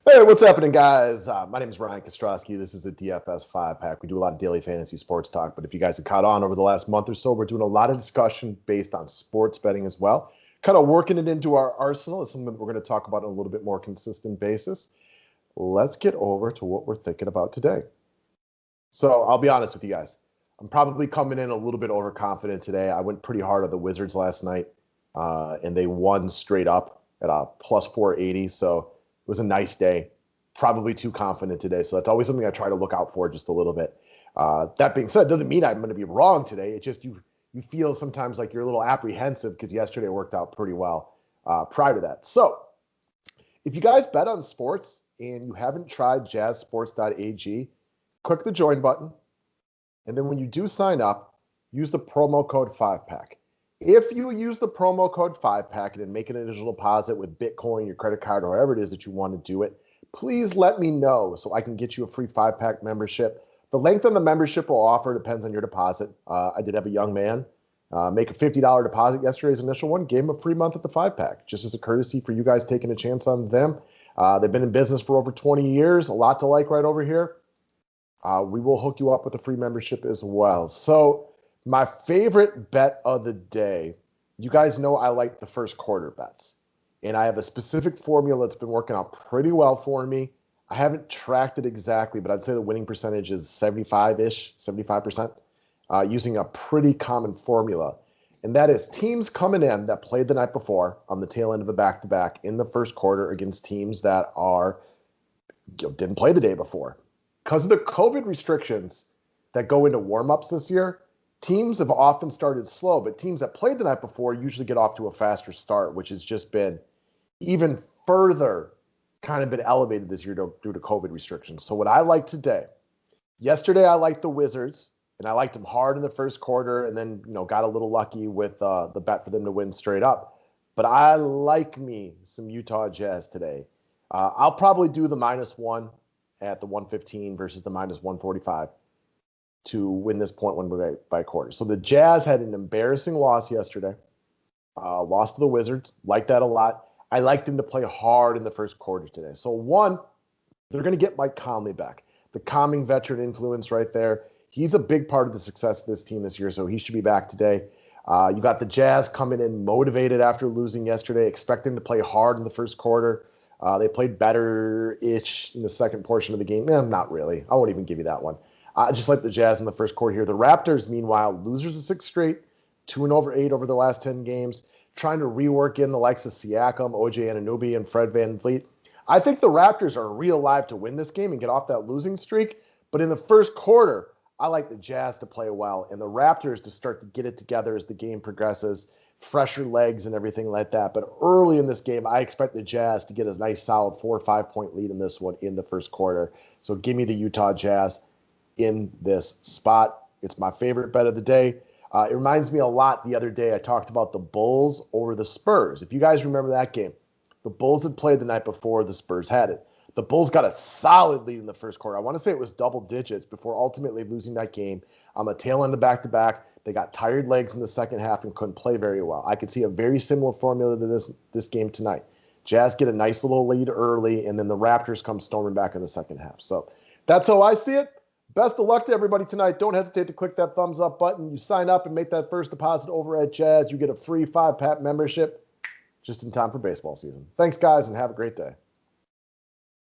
Hey, what's happening, guys? My name is Ryan Kostrowski. This is the DFS 5-pack. We do a lot of daily fantasy sports talk, but if you guys have caught on over the last month or so, we're doing a lot of discussion based on sports betting as well. Kind of working it into our arsenal is something that we're going to talk about on a little bit more consistent basis. Let's get over to what we're thinking about today. So I'll be honest with you guys. I'm probably coming in a little bit overconfident today. I went pretty hard on the Wizards last night, and they won straight up at a plus 480. So it was a nice day. Probably too confident today. So that's always something I try to look out for just a little bit. That being said, doesn't mean I'm going to be wrong today. It just you feel sometimes like you're a little apprehensive because yesterday worked out pretty well prior to that. So if you guys bet on sports and you haven't tried jazzsports.ag, click the join button. And then when you do sign up, use the promo code 5-pack. If you use the promo code 5-pack and make an initial deposit with Bitcoin, your credit card, or however it is that you want to do it, please let me know so I can get you a free 5-pack membership. The length of the membership we'll offer depends on your deposit. I did have a young man make a $50 deposit yesterday's initial one, gave him a free month at the 5-pack, just as a courtesy for you guys taking a chance on them. They've been in business for over 20 years, a lot to like right over here. We will hook you up with a free membership as well. So my favorite bet of the day, you guys know I like the first quarter bets. And I have a specific formula that's been working out pretty well for me. I haven't tracked it exactly, but I'd say the winning percentage is 75-ish, 75%, using a pretty common formula. And that is teams coming in that played the night before on the tail end of a back-to-back in the first quarter against teams that didn't play the day before. Because of the COVID restrictions that go into warm-ups this year, teams have often started slow, but teams that played the night before usually get off to a faster start, which has just been even further kind of been elevated this year due to COVID restrictions. So what I like today, yesterday I liked the Wizards, and I liked them hard in the first quarter, and then got a little lucky with the bet for them to win straight up. But I like me some Utah Jazz today. I'll probably do the -1 at the 115 versus the -145 to win this point one by a quarter. So the Jazz had an embarrassing loss yesterday. Lost to the Wizards. Like that a lot. I like them to play hard in the first quarter today. So one, they're going to get Mike Conley back. The calming veteran influence right there. He's a big part of the success of this team this year, so he should be back today. You got the Jazz coming in motivated after losing yesterday, expecting to play hard in the first quarter. They played better-ish in the second portion of the game. Not really. I won't even give you that one. Just like the Jazz in the first quarter here. The Raptors, meanwhile, losers of 6 straight, 2-8 over the last 10 games, trying to rework in the likes of Siakam, OJ Anunoby, and Fred VanVleet. I think the Raptors are real live to win this game and get off that losing streak. But in the first quarter, I like the Jazz to play well and the Raptors to start to get it together as the game progresses, fresher legs and everything like that. But early in this game, I expect the Jazz to get a nice solid 4 or 5 point lead in this one in the first quarter. So give me the Utah Jazz in this spot. It's my favorite bet of the day. It reminds me a lot the other day I talked about the Bulls over the Spurs. If you guys remember that game, the Bulls had played the night before, the Spurs had it. The Bulls got a solid lead in the first quarter. I want to say it was double digits before ultimately losing that game on the tail end of back-to-back. They got tired legs in the second half and couldn't play very well. I could see a very similar formula to this game tonight. Jazz get a nice little lead early, and then the Raptors come storming back in the second half. So that's how I see it. Best of luck to everybody tonight. Don't hesitate to click that thumbs up button. You sign up and make that first deposit over at Jazz. You get a free 5-pack membership just in time for baseball season. Thanks, guys, and have a great day.